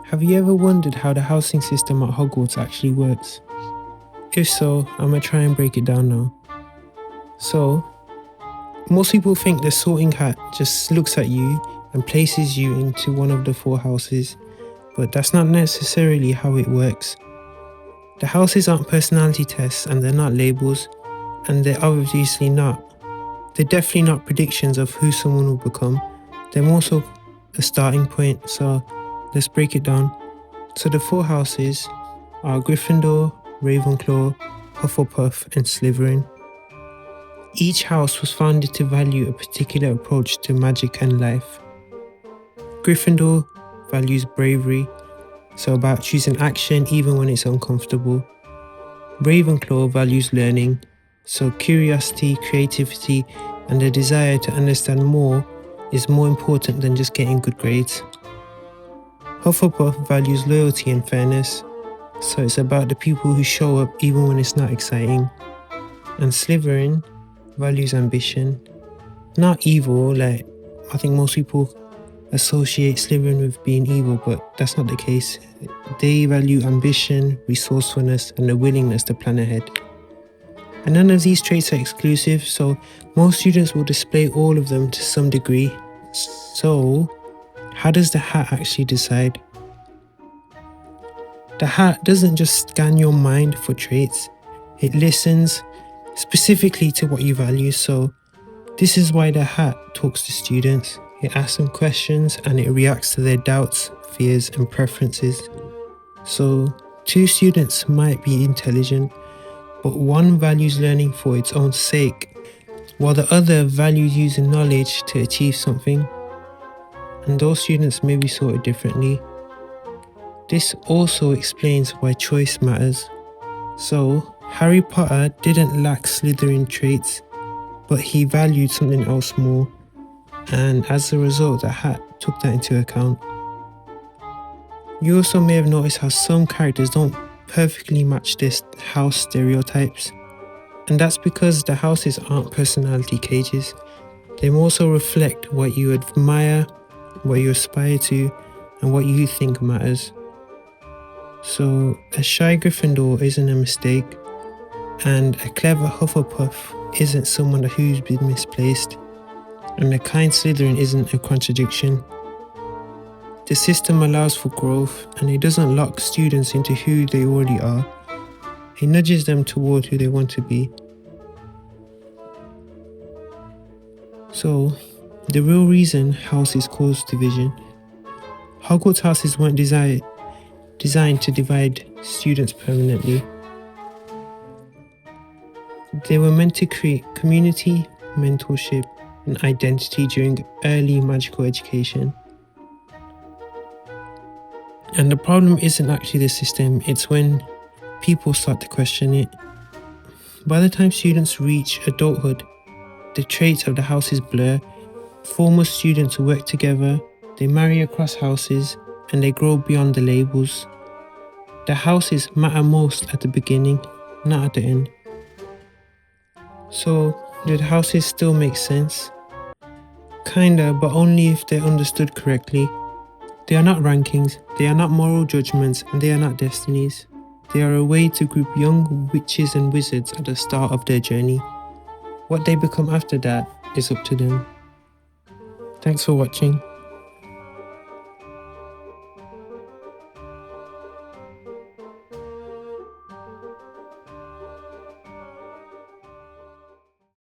Have you ever wondered how the housing system at Hogwarts actually works? If so, I'm gonna try and break it down now. So, most people think the sorting hat just looks at you and places you into one of the 4 houses, but that's not necessarily how it works. The houses aren't personality tests and they're not labels, and they're obviously not. They're definitely not predictions of who someone will become. They're more so a starting point, so let's break it down. So the 4 houses are Gryffindor, Ravenclaw, Hufflepuff and Slytherin. Each house was founded to value a particular approach to magic and life. Gryffindor values bravery, so about choosing action even when it's uncomfortable. Ravenclaw values learning, so curiosity, creativity, and the desire to understand more is more important than just getting good grades. Hufflepuff values loyalty and fairness, so it's about the people who show up even when it's not exciting. And Slytherin values ambition, not evil, like I think most people associate Slytherin with being evil, but that's not the case. They value ambition, resourcefulness, and the willingness to plan ahead. And none of these traits are exclusive, so most students will display all of them to some degree. So, how does the hat actually decide? The hat doesn't just scan your mind for traits, it listens specifically to what you value. So, this is why the hat talks to students. It asks them questions and it reacts to their doubts, fears, and preferences. So, 2 students might be intelligent, but one values learning for its own sake, while the other values using knowledge to achieve something. And those students may be sorted differently. This also explains why choice matters. So, Harry Potter didn't lack Slytherin traits, but he valued something else more, and as a result, the hat took that into account. You also may have noticed how some characters don't perfectly match this house stereotypes, and that's because the houses aren't personality cages. They also reflect what you admire, what you aspire to, and what you think matters. So, a shy Gryffindor isn't a mistake, and a clever Hufflepuff isn't someone who's been misplaced, and a kind Slytherin isn't a contradiction. The system allows for growth, and it doesn't lock students into who they already are. It nudges them toward who they want to be. So, the real reason houses cause division. Hogwarts houses weren't designed to divide students permanently. They were meant to create community, mentorship, and identity during early magical education. And the problem isn't actually the system, it's when people start to question it. By the time students reach adulthood, the traits of the houses blur. Former students work together, they marry across houses, and they grow beyond the labels. The houses matter most at the beginning, not at the end. So, do the houses still make sense? Kinda, but only if they're understood correctly. They are not rankings, they are not moral judgments, and they are not destinies. They are a way to group young witches and wizards at the start of their journey. What they become after that is up to them. Thanks for watching.